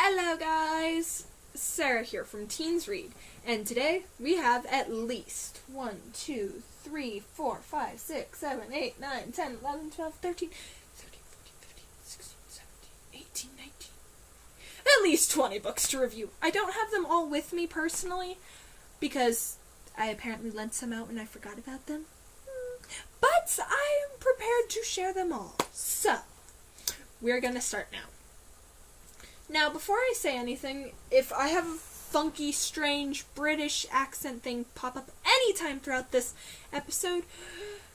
Hello guys! Sarah here from Teens Read, and today we have at least 1, 2, 3, 4, 5, 6, 7, 8, 9, 10, 11, 12, 13, 14, 15, 16, 17, 18, 19, at least 20 books to review. I don't have them all with me personally, because I apparently lent some out and I forgot about them. But I am prepared to share them all. So, we're gonna start now. Now, before I say anything, if I have a funky, strange British accent thing pop up anytime throughout this episode,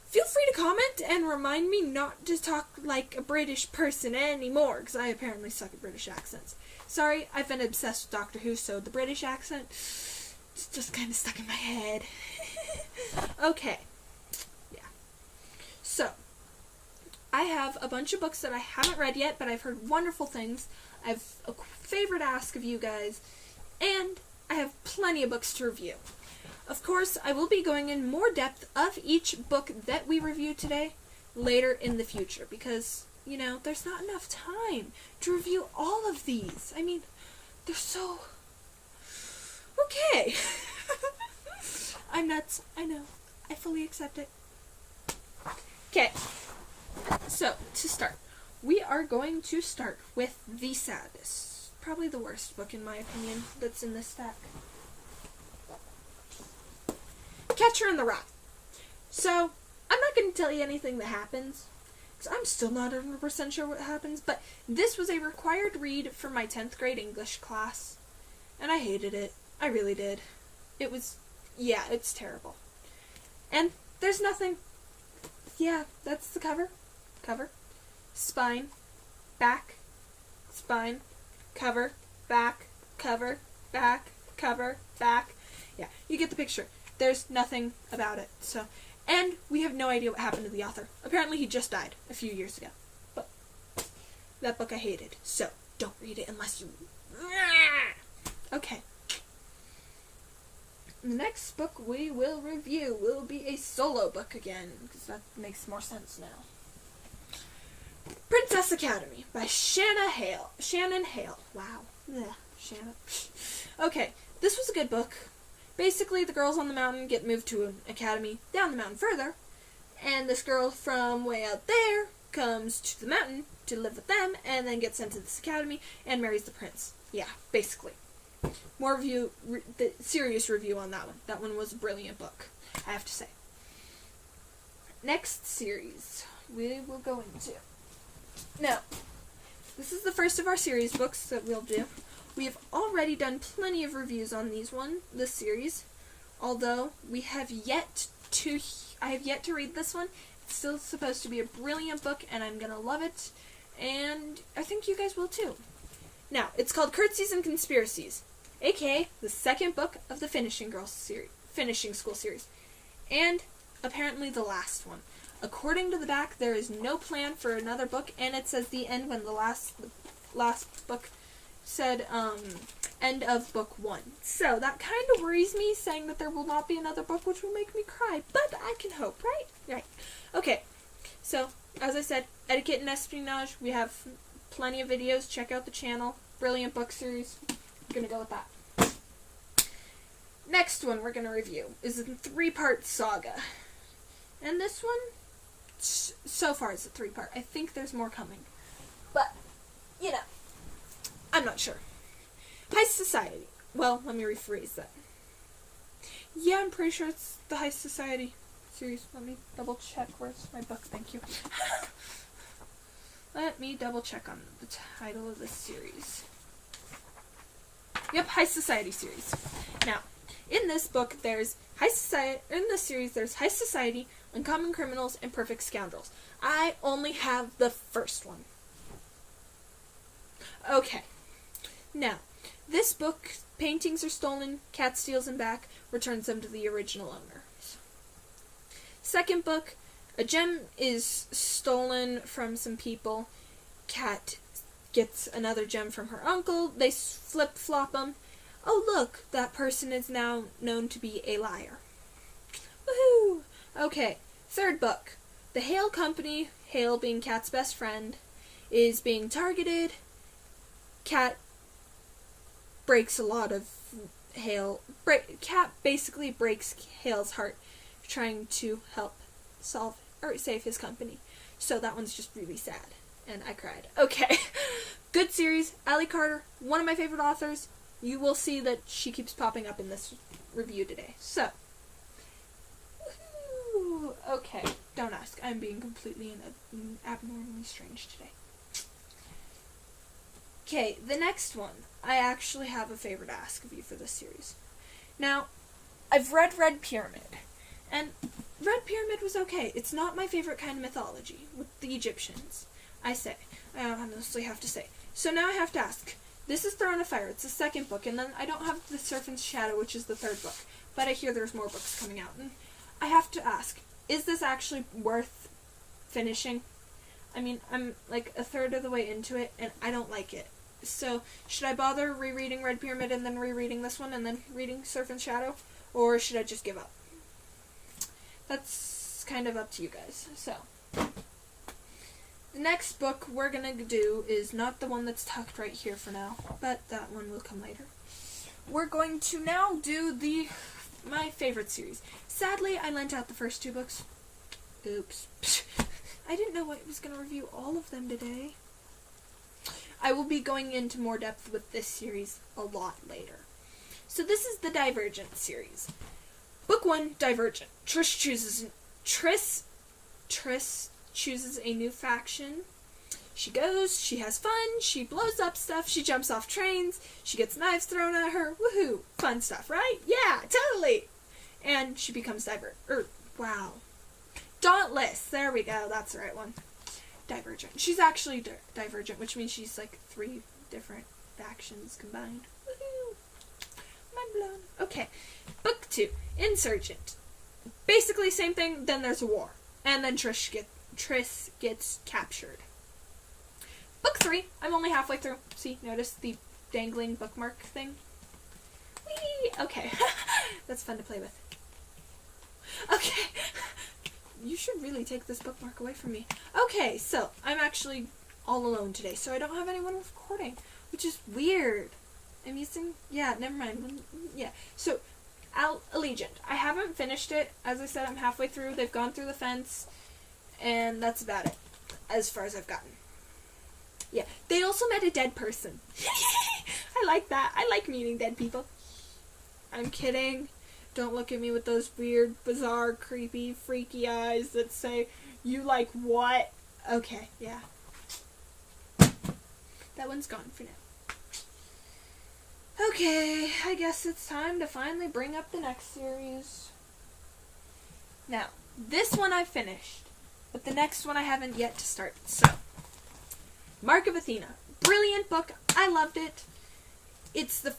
feel free to comment and remind me not to talk like a British person anymore, because I apparently suck at British accents. Sorry, I've been obsessed with Doctor Who, so the British accent is just kind of stuck in my head. Okay. Yeah. So, I have a bunch of books that I haven't read yet, but I've heard wonderful things. I have a favor to ask of you guys, and I have plenty of books to review. Of course, I will be going in more depth of each book that we review today later in the future, because, you know, there's not enough time to review all of these. I mean, they're so... Okay. I'm nuts. I know. I fully accept it. Okay. So, to start, we are going to start with the saddest, probably the worst book in my opinion that's in this stack. Catcher in the Rye. So, I'm not going to tell you anything that happens, because I'm still not 100% sure what happens, but this was a required read for my 10th grade English class, and I hated it. I really did. It was, yeah, it's terrible. And there's nothing, yeah, that's the cover. Spine, back, spine, cover, back, cover, back, cover, back. Yeah, you get the picture. There's nothing about it. So, and we have no idea what happened to the author. Apparently he just died a few years ago. But that book I hated. So, don't read it unless you... Okay. The next book we will review will be a solo book again, because that makes more sense now. Princess Academy by Shannon Hale. Wow. Ugh, Shannon. Okay, this was a good book. Basically, the girls on the mountain get moved to an academy down the mountain further, and this girl from way out there comes to the mountain to live with them, and then gets sent to this academy and marries the prince. Yeah, basically. More review, the serious review on that one. That one was a brilliant book, I have to say. Next series we will go into. Now, this is the first of our series books that we'll do. We have already done plenty of reviews on this series, although I have yet to read this one. It's still supposed to be a brilliant book, and I'm gonna love it, and I think you guys will too. Now, it's called Curtsies and Conspiracies, aka the second book of the Finishing School series, and apparently the last one. According to the back, there is no plan for another book, and it says the end when the last book said, end of book 1. So, that kind of worries me, saying that there will not be another book, which will make me cry, but I can hope, right? Right. Okay, so, as I said, Etiquette and Espionage, we have plenty of videos, check out the channel, brilliant book series, I'm gonna go with that. Next one we're gonna review is a 3-part saga, and this one, so far it's a 3-part. I think there's more coming. But, you know, I'm not sure. Heist Society. Well, let me rephrase that. Yeah, I'm pretty sure it's the Heist Society series. Let me double check. Where's my book? Thank you. Let me double check on the title of this series. Yep, Heist Society series. Now, in this book, there's Heist Society. In this series, there's Heist Society, Uncommon Criminals, and Perfect Scoundrels. I only have the first one. Okay. Now, this book, paintings are stolen, Cat steals them back, returns them to the original owner. Second book, a gem is stolen from some people. Cat gets another gem from her uncle. They flip-flop them. Oh, look, that person is now known to be a liar. Woohoo! Okay, third book. The Hale Company, Hale being Cat's best friend, is being targeted. Cat breaks a lot of Cap basically breaks Hale's heart trying to help solve or save his company. So that one's just really sad. And I cried. Okay. Good series. Ally Carter, one of my favorite authors. You will see that she keeps popping up in this review today. So. Woo-hoo. Okay. Don't ask. I'm being completely and abnormally strange today. Okay, the next one. I actually have a favor to ask of you for this series. Now, I've read Red Pyramid. And Red Pyramid was okay. It's not my favorite kind of mythology with the Egyptians. I honestly have to say. So now I have to ask. This is Throne of Fire. It's the second book. And then I don't have The Serpent's Shadow, which is the third book. But I hear there's more books coming out. And I have to ask. Is this actually worth finishing? I mean, I'm like a third of the way into it. And I don't like it. So, should I bother rereading Red Pyramid and then rereading this one and then reading Serpent's Shadow? Or should I just give up? That's kind of up to you guys. So, the next book we're going to do is not the one that's tucked right here for now, but that one will come later. We're going to now do my favorite series. Sadly, I lent out the first two books. Oops. I didn't know I was going to review all of them today. I will be going into more depth with this series a lot later. So this is the Divergent series. Book 1, Divergent. Triss chooses a new faction. She goes, she has fun, she blows up stuff, she jumps off trains, she gets knives thrown at her. Woohoo! Fun stuff, right? Yeah, totally! And she becomes Dauntless! There we go, that's the right one. Divergent. She's actually divergent, which means she's like 3 different factions combined. Woohoo! Mind blown. Okay. Book 2, Insurgent. Basically same thing, then there's a war. And then Triss gets captured. Book 3, I'm only halfway through. See, notice the dangling bookmark thing? Whee! Okay. That's fun to play with. Okay. You should really take this bookmark away from me. Okay, so I'm actually all alone today, so I don't have anyone recording, which is weird. I'm using, never mind. Yeah, so Allegiant. I haven't finished it. As I said, I'm halfway through. They've gone through the fence, and that's about it, as far as I've gotten. Yeah, they also met a dead person. I like that. I like meeting dead people. I'm kidding. Don't look at me with those weird, bizarre, creepy, freaky eyes that say, you like what? Okay, yeah. That one's gone for now. Okay, I guess it's time to finally bring up the next series. Now, this one I finished, but the next one I haven't yet to start. So, Mark of Athena. Brilliant book. I loved it. It's the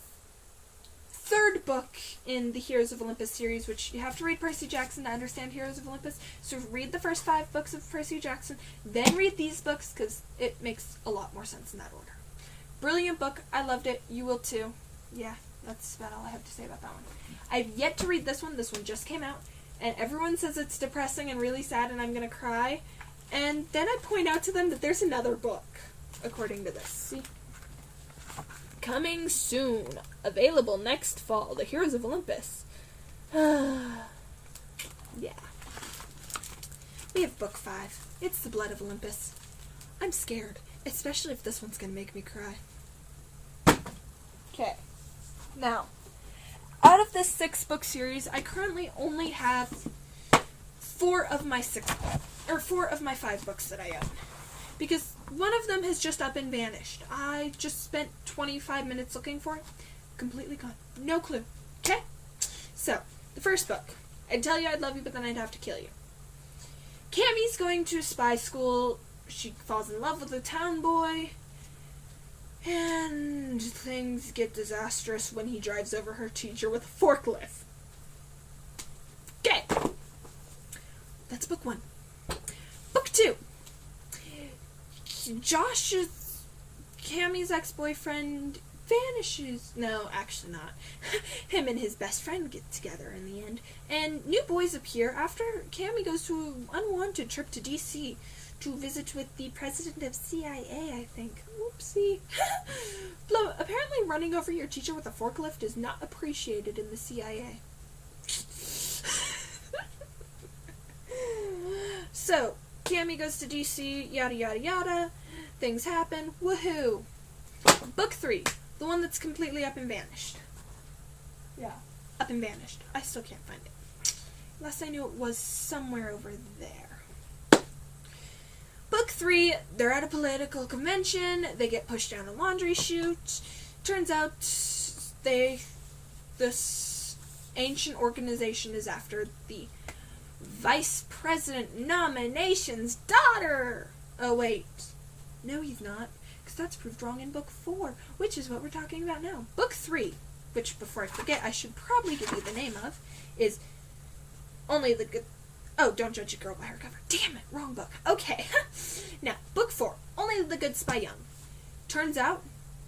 third book in the Heroes of Olympus series, which you have to read Percy Jackson to understand Heroes of Olympus. So read the first 5 books of Percy Jackson, then read these books, because it makes a lot more sense in that order. Brilliant book. I loved it. You will too. Yeah, that's about all I have to say about that one. I've yet to read this one. This one just came out, and everyone says it's depressing and really sad, and I'm going to cry. And then I point out to them that there's another book, according to this. See? Coming soon. Available next fall. The Heroes of Olympus. Yeah. We have book 5. It's the Blood of Olympus. I'm scared. Especially if this one's gonna make me cry. Okay. Now, out of this 6-book series, I currently only have 4 of my 5 books that I own. Because one of them has just up and vanished. I just spent 25 minutes looking for it. Completely gone. No clue. Okay? So, the first book. I'd tell you I'd love you, but then I'd have to kill you. Cammie's going to spy school. She falls in love with a town boy. And things get disastrous when he drives over her teacher with a forklift. Okay. That's book 1. Book 2. Cammie's ex-boyfriend vanishes. No, actually not. Him and his best friend get together in the end. And new boys appear after Cammie goes to an unwanted trip to D.C. to visit with the president of CIA, I think. Oopsie. Apparently running over your teacher with a forklift is not appreciated in the CIA. So, Cammy goes to DC, yada yada yada. Things happen. Woohoo! Book 3. The one that's completely up and vanished. Yeah. Up and vanished. I still can't find it. Last I knew it was somewhere over there. Book 3, they're at a political convention. They get pushed down a laundry chute. Turns out this ancient organization is after the vice president nomination's daughter. Oh, wait. No, he's not. Because that's proved wrong in book 4, which is what we're talking about now. Book 3, which, before I forget, I should probably give you the name of, is Only the Good... Oh, Don't Judge a Girl by Her Cover. Damn it, wrong book. Okay. Now, book 4, Only the Good Spy Young. Turns out,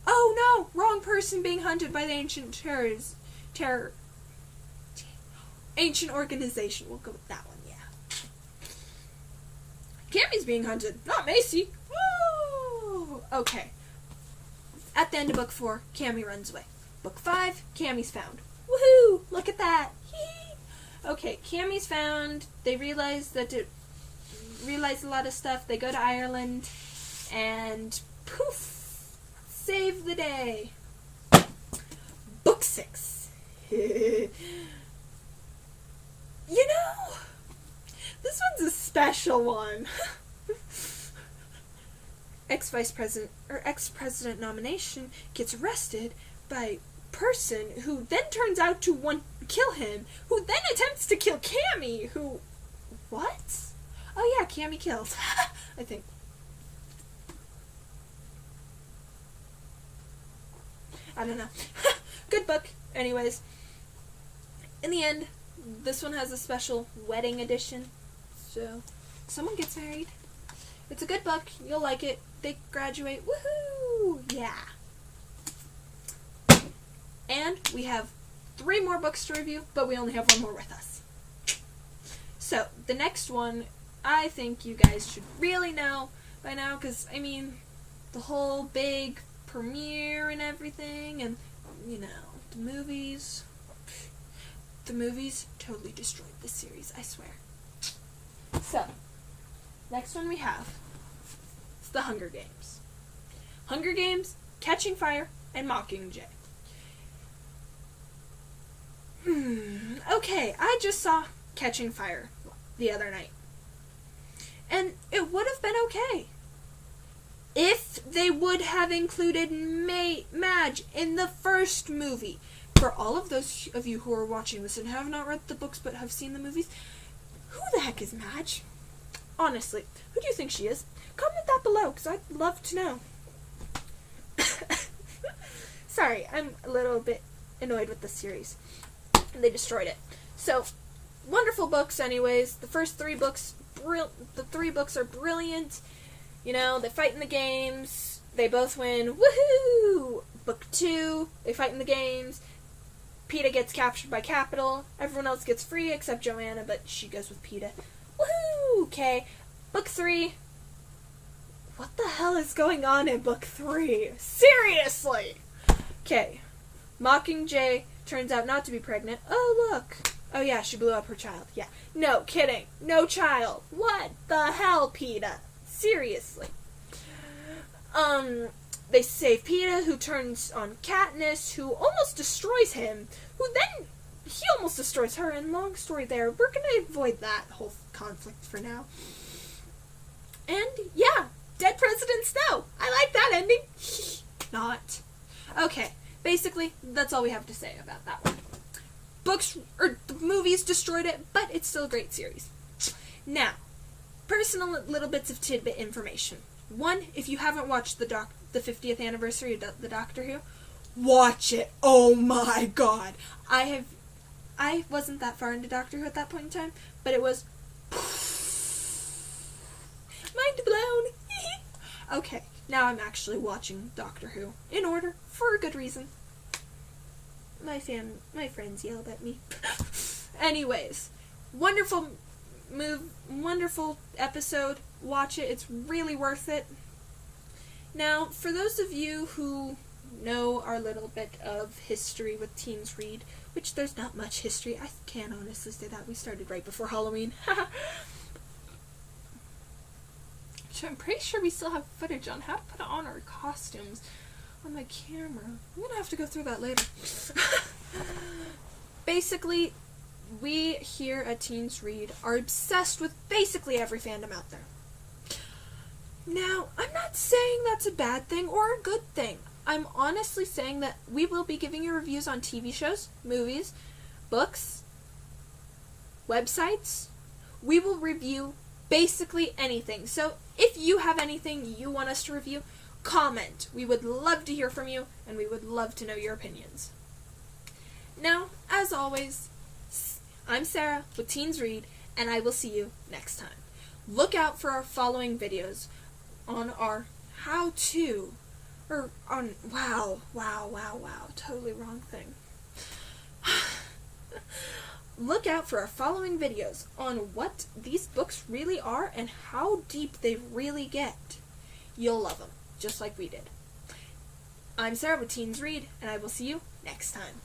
oh no, wrong person being hunted by the ancient ancient organization. We'll go with that one, yeah. Cammy's being hunted, not Macy. Woo! Okay. At the end of book 4, Cammy runs away. Book 5, Cammy's found. Woohoo! Look at that. Okay, Cammy's found. They realize a lot of stuff. They go to Ireland, and poof, save the day. Book 6. You know, this one's a special one. Ex-president nomination gets arrested by person who then turns out to want to kill him, who then attempts to kill Cammy, who... What? Oh yeah, Cammy killed. I think. I don't know. Good book. Anyways, in the end, this one has a special wedding edition, so someone gets married. It's a good book. You'll like it. They graduate. Woohoo! Yeah. And we have 3 more books to review, but we only have 1 more with us. So, the next one, I think you guys should really know by now, because, I mean, the whole big premiere and everything, and, you know, the movies totally destroyed this series, I swear. So, next one we have is The Hunger Games. Hunger Games, Catching Fire, and Mockingjay. Okay, I just saw Catching Fire the other night. And it would have been okay if they would have included Madge in the first movie. For all of those of you who are watching this and have not read the books but have seen the movies, who the heck is Madge? Honestly, who do you think she is? Comment that below, because I'd love to know. Sorry, I'm a little bit annoyed with this series. They destroyed it. So, wonderful books anyways. The first 3 books, the 3 books are brilliant. You know, they fight in the games. They both win. Woohoo! Book 2, they fight in the games. Peeta gets captured by Capital. Everyone else gets free except Joanna, but she goes with Peeta. Woohoo! Okay. Book 3. What the hell is going on in book 3? Seriously! Okay. Mockingjay turns out not to be pregnant. Oh, look. Oh, yeah, she blew up her child. Yeah. No, kidding. No child. What the hell, Peeta? Seriously. They save Peeta, who turns on Katniss, who almost destroys him, who then, he almost destroys her, and long story there. We're gonna avoid that whole conflict for now. And, yeah, dead President Snow. I like that ending. Not. Okay. Basically, that's all we have to say about that one. The movies destroyed it, but it's still a great series. Now, personal little bits of tidbit information. 1, if you haven't watched the 50th anniversary of the Doctor Who, watch it. Oh my god. I wasn't that far into Doctor Who at that point in time, but it was mind blown. Okay. Now I'm actually watching Doctor Who in order for a good reason. My friends yelled at me. Anyways, wonderful episode. Watch it. It's really worth it. Now, for those of you who know our little bit of history with Teens Read, which there's not much history, I can honestly say that. We started right before Halloween. So I'm pretty sure we still have footage on how to put on our costumes on my camera. I'm gonna have to go through that later. Basically, we here at Teens Read are obsessed with basically every fandom out there. Now, I'm not saying that's a bad thing or a good thing. I'm honestly saying that we will be giving you reviews on TV shows, movies, books, websites. We will review basically anything. So if you have anything you want us to review, comment. We would love to hear from you, and we would love to know your opinions. Now, as always, I'm Sarah with Teens Read, and I will see you next time. Look out for our following videos on our how-to, or on, wow, totally wrong thing. Look out for our following videos on what these books really are and how deep they really get. You'll love them, just like we did. I'm Sarah with Teens Read, and I will see you next time.